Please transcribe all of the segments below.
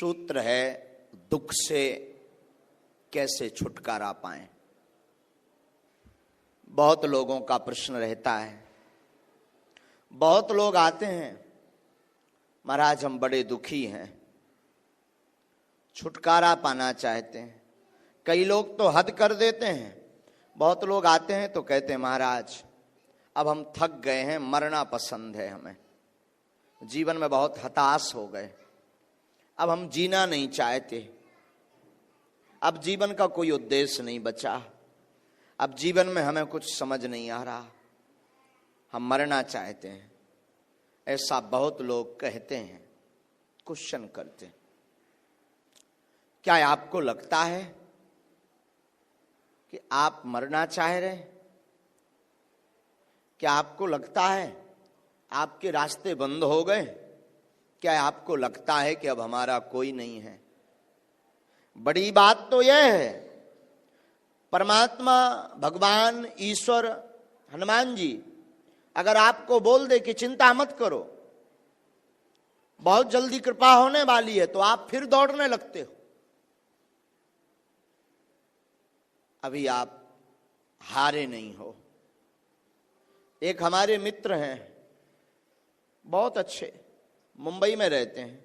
सूत्र है दुख से कैसे छुटकारा पाएं। बहुत लोगों का प्रश्न रहता है, बहुत लोग आते हैं, महाराज हम बड़े दुखी हैं, छुटकारा पाना चाहते हैं। कई लोग तो हद कर देते हैं, बहुत लोग आते हैं तो कहते हैं महाराज अब हम थक गए हैं, मरना पसंद है हमें, जीवन में बहुत हताश हो गए, अब हम जीना नहीं चाहते, अब जीवन का कोई उद्देश्य नहीं बचा, अब जीवन में हमें कुछ समझ नहीं आ रहा, हम मरना चाहते हैं। ऐसा बहुत लोग कहते हैं, क्वेश्चन करते हैं, क्या आपको लगता है कि आप मरना चाह रहे हैं? क्या आपको लगता है आपके रास्ते बंद हो गए? क्या आपको लगता है कि अब हमारा कोई नहीं है? बड़ी बात तो यह है, परमात्मा भगवान ईश्वर हनुमान जी अगर आपको बोल दे कि चिंता मत करो, बहुत जल्दी कृपा होने वाली है, तो आप फिर दौड़ने लगते हो। अभी आप हारे नहीं हो। एक हमारे मित्र हैं, बहुत अच्छे, मुंबई में रहते हैं,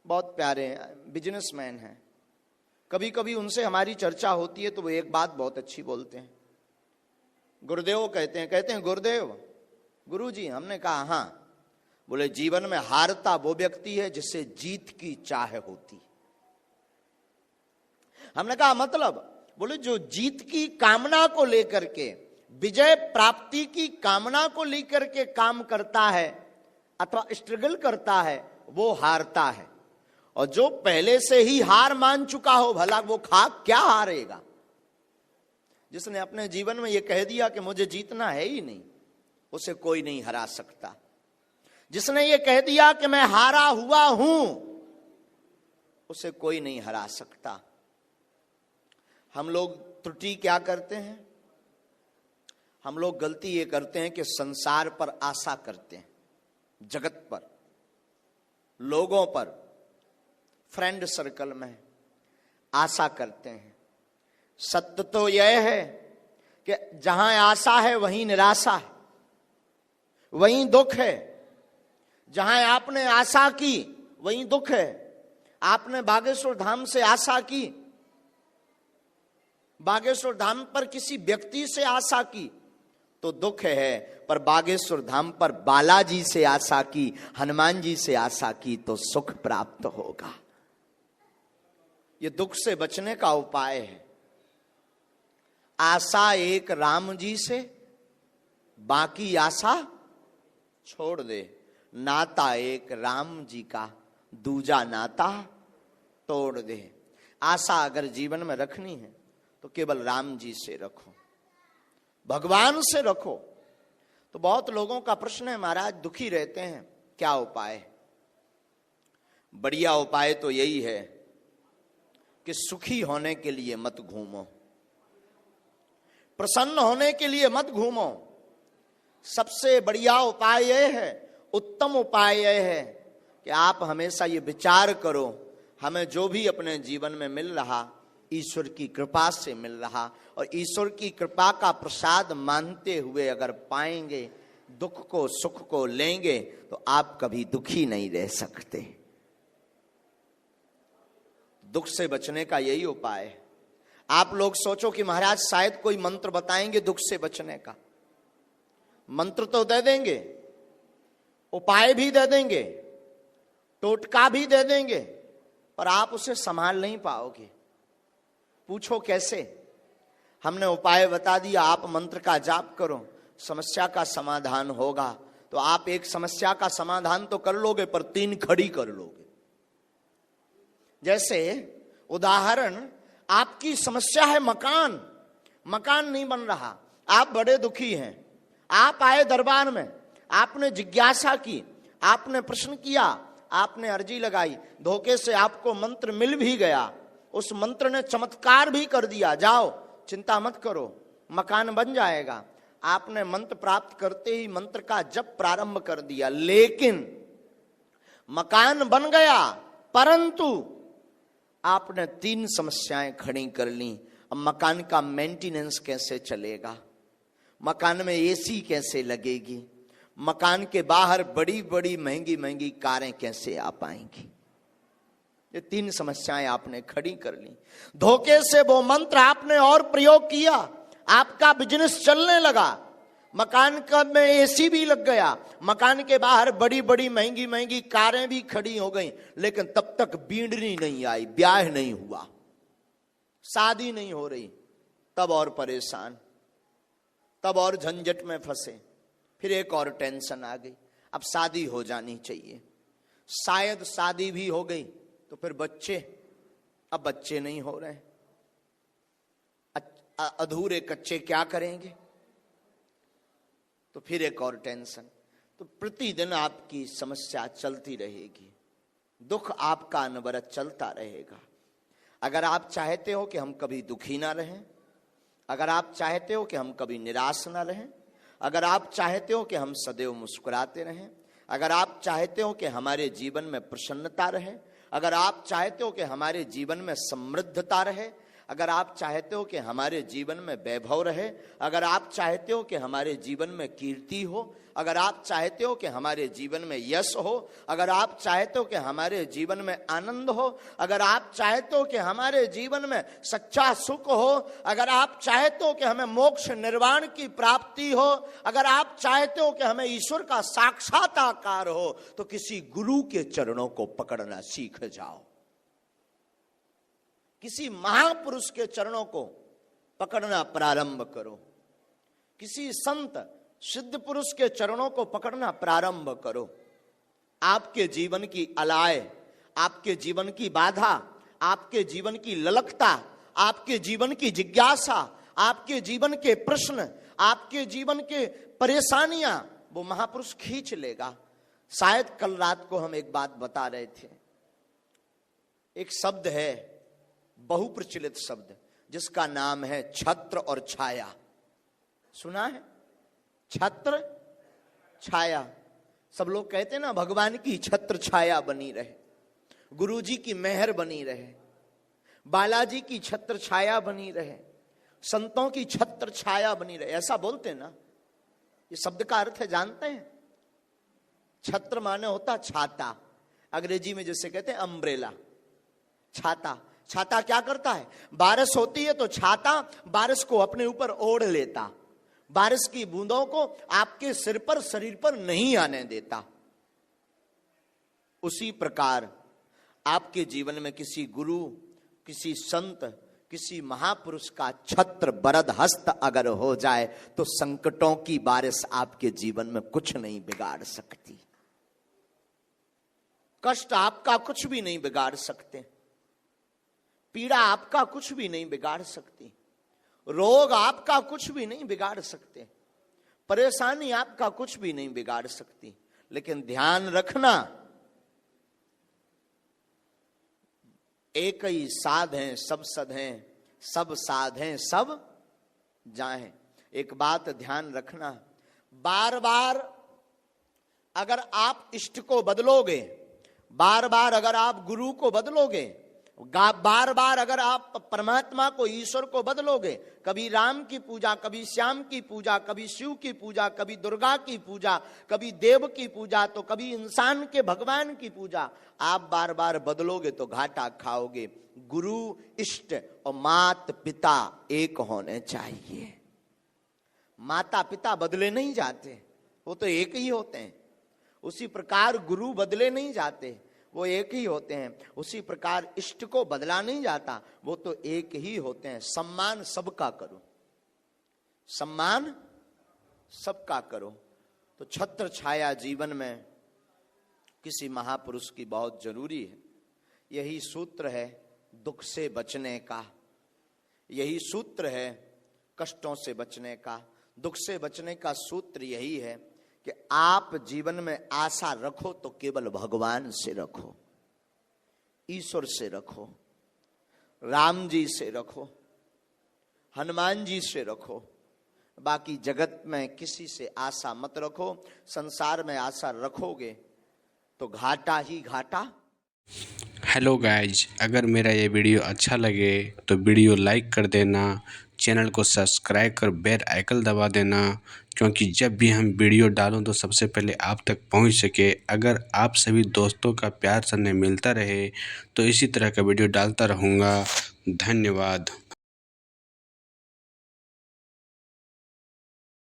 बहुत प्यारे हैं, बिजनेसमैन हैं। कभी कभी उनसे हमारी चर्चा होती है तो वो एक बात बहुत अच्छी बोलते हैं, गुरुदेव कहते हैं गुरुदेव, गुरुजी। हमने कहा हाँ। बोले जीवन में हारता वो व्यक्ति है जिससे जीत की चाह होती। हमने कहा मतलब? बोले जो जीत की कामना को लेकर के, विजय प्राप्ति की कामना को लेकर के काम करता है अथवा स्ट्रगल करता है वो हारता है, और जो पहले से ही हार मान चुका हो भला वो क्या हारेगा? जिसने अपने जीवन में ये कह दिया कि मुझे जीतना है ही नहीं, उसे कोई नहीं हरा सकता। जिसने ये कह दिया कि मैं हारा हुआ हूं, उसे कोई नहीं हरा सकता। हम लोग त्रुटि क्या करते हैं? हम लोग गलती ये करते हैं कि संसार पर आशा करते हैं, जगत पर, लोगों पर, फ्रेंड सर्कल में आशा करते हैं। सत्य तो यह है कि जहां आशा है वहीं निराशा है, वहीं दुख है। जहां आपने आशा की वहीं दुख है। आपने बागेश्वर धाम से आशा की, बागेश्वर धाम पर किसी व्यक्ति से आशा की तो दुख है, पर बागेश्वर धाम पर बालाजी से आशा की, हनुमान जी से आशा की तो सुख प्राप्त होगा। ये दुख से बचने का उपाय है। आशा एक राम जी से, बाकी आशा छोड़ दे। नाता एक राम जी का, दूजा नाता तोड़ दे। आशा अगर जीवन में रखनी है तो केवल राम जी से रखो, भगवान से रखो। तो बहुत लोगों का प्रश्न है महाराज दुखी रहते हैं, क्या उपाय? बढ़िया उपाय तो यही है कि सुखी होने के लिए मत घूमो, प्रसन्न होने के लिए मत घूमो। सबसे बढ़िया उपाय यह है, उत्तम उपाय यह है कि आप हमेशा ये विचार करो, हमें जो भी अपने जीवन में मिल रहा ईश्वर की कृपा से मिल रहा, और ईश्वर की कृपा का प्रसाद मानते हुए अगर पाएंगे, दुख को सुख को लेंगे, तो आप कभी दुखी नहीं रह सकते। दुख से बचने का यही उपाय है। आप लोग सोचो कि महाराज शायद कोई मंत्र बताएंगे दुख से बचने का। मंत्र तो दे देंगे, उपाय भी दे देंगे, टोटका भी दे देंगे, पर आप उसे संभाल नहीं पाओगे। पूछो कैसे? हमने उपाय बता दिया, आप मंत्र का जाप करो, समस्या का समाधान होगा। तो आप एक समस्या का समाधान तो कर लोगे, पर 3 खड़ी कर लोगे। जैसे उदाहरण, आपकी समस्या है मकान, मकान नहीं बन रहा, आप बड़े दुखी हैं, आप आए दरबार में, आपने जिज्ञासा की, आपने प्रश्न किया, आपने अर्जी लगाई, धोखे से आपको मंत्र मिल भी गया, उस मंत्र ने चमत्कार भी कर दिया, जाओ चिंता मत करो मकान बन जाएगा। आपने मंत्र प्राप्त करते ही मंत्र का जप प्रारंभ कर दिया, लेकिन मकान बन गया परंतु आपने 3 समस्याएं खड़ी कर ली। अब मकान का मेंटेनेंस कैसे चलेगा, मकान में एसी कैसे लगेगी, मकान के बाहर बड़ी बड़ी महंगी महंगी कारें कैसे आ पाएंगी। ये 3 समस्याएं आपने खड़ी कर ली। धोखे से वो मंत्र आपने और प्रयोग किया, आपका बिजनेस चलने लगा, मकान का में एसी भी लग गया, मकान के बाहर बड़ी बड़ी महंगी महंगी कारें भी खड़ी हो गई, लेकिन तब तक बींडनी नहीं आई, ब्याह नहीं हुआ, शादी नहीं हो रही। तब और परेशान, तब और झंझट में फंसे। फिर एक और टेंशन आ गई, अब शादी हो जानी चाहिए। शायद शादी भी हो गई तो फिर बच्चे, अब बच्चे नहीं हो रहे, अधूरे कच्चे क्या करेंगे। तो फिर एक और टेंशन। तो प्रतिदिन आपकी समस्या चलती रहेगी, दुख आपका अनवरत चलता रहेगा। अगर आप चाहते हो कि हम कभी दुखी ना रहें, अगर आप चाहते हो कि हम कभी निराश ना रहें, अगर आप चाहते हो कि हम सदैव मुस्कुराते रहें, अगर आप चाहते हो कि हमारे जीवन में प्रसन्नता रहे, अगर आप चाहते हो कि हमारे जीवन में समृद्धता रहे, अगर आप चाहते हो कि हमारे जीवन में वैभव रहे, अगर आप चाहते हो कि हमारे जीवन में कीर्ति हो, अगर आप चाहते हो कि हमारे जीवन में यश हो, अगर आप चाहते हो कि हमारे जीवन में आनंद हो, अगर आप चाहते हो कि हमारे जीवन में सच्चा सुख हो, अगर आप चाहते हो कि हमें मोक्ष निर्वाण की प्राप्ति हो, अगर आप चाहते हो कि हमें ईश्वर का साक्षात्कार हो, तो किसी गुरु के चरणों को पकड़ना सीख जाओ, किसी महापुरुष के चरणों को पकड़ना प्रारंभ करो, किसी संत सिद्ध पुरुष के चरणों को पकड़ना प्रारंभ करो। आपके जीवन की अलाय, आपके जीवन की बाधा, आपके जीवन की ललकता, आपके जीवन की जिज्ञासा, आपके जीवन के प्रश्न, आपके जीवन के परेशानियां वो महापुरुष खींच लेगा। शायद कल रात को हम एक बात बता रहे थे, एक शब्द है, बहुप्रचलित शब्द, जिसका नाम है छत्र और छाया। सुना है? छत्र छाया। सब लोग कहते हैं ना, भगवान की छत्र छाया बनी रहे, गुरुजी की मेहर बनी रहे, बालाजी की छत्र छाया बनी रहे, संतों की छत्र छाया बनी रहे, ऐसा बोलते हैं ना। ये शब्द का अर्थ है जानते हैं? छत्र माने होता छाता, अंग्रेजी में जैसे कहते हैं अम्ब्रेला, छाता। छाता क्या करता है? बारिश होती है तो छाता बारिश को अपने ऊपर ओढ़ लेता, बारिश की बूंदों को आपके सिर पर, शरीर पर नहीं आने देता। उसी प्रकार आपके जीवन में किसी गुरु, किसी संत, किसी महापुरुष का छत्र बरद हस्त अगर हो जाए तो संकटों की बारिश आपके जीवन में कुछ नहीं बिगाड़ सकती, कष्ट आपका कुछ भी नहीं बिगाड़ सकते, पीड़ा आपका कुछ भी नहीं बिगाड़ सकती, रोग आपका कुछ भी नहीं बिगाड़ सकते, परेशानी आपका कुछ भी नहीं बिगाड़ सकती। लेकिन ध्यान रखना, एक ही साध हैं सब सद हैं, सब साध हैं सब जाएं। एक बात ध्यान रखना, बार बार अगर आप इष्ट को बदलोगे, बार बार अगर आप गुरु को बदलोगे, बार बार अगर आप परमात्मा को, ईश्वर को बदलोगे, कभी राम की पूजा, कभी श्याम की पूजा, कभी शिव की पूजा, कभी दुर्गा की पूजा, कभी देव की पूजा, तो कभी इंसान के भगवान की पूजा, आप बार बार बदलोगे तो घाटा खाओगे। गुरु, इष्ट और मात पिता एक होने चाहिए। माता पिता बदले नहीं जाते, वो तो एक ही होते हैं। उसी प्रकार गुरु बदले नहीं जाते, वो एक ही होते हैं। उसी प्रकार इष्ट को बदला नहीं जाता, वो तो एक ही होते हैं। सम्मान सबका करो, सम्मान सबका करो। तो छत्र छाया जीवन में किसी महापुरुष की बहुत जरूरी है। यही सूत्र है दुख से बचने का, यही सूत्र है कष्टों से बचने का। दुख से बचने का सूत्र यही है कि आप जीवन में आशा रखो तो केवल भगवान से रखो, ईश्वर से रखो, राम जी से रखो, हनुमान जी से रखो। बाकी जगत में किसी से आशा मत रखो। संसार में आशा रखोगे तो घाटा ही घाटा। हेलो गाइज, अगर मेरा ये वीडियो अच्छा लगे तो वीडियो लाइक कर देना, चैनल को सब्सक्राइब कर बेल आइकन दबा देना, क्योंकि जब भी हम वीडियो डालों तो सबसे पहले आप तक पहुंच सके। अगर आप सभी दोस्तों का प्यार सन्ने मिलता रहे तो इसी तरह का वीडियो डालता रहूँगा। धन्यवाद।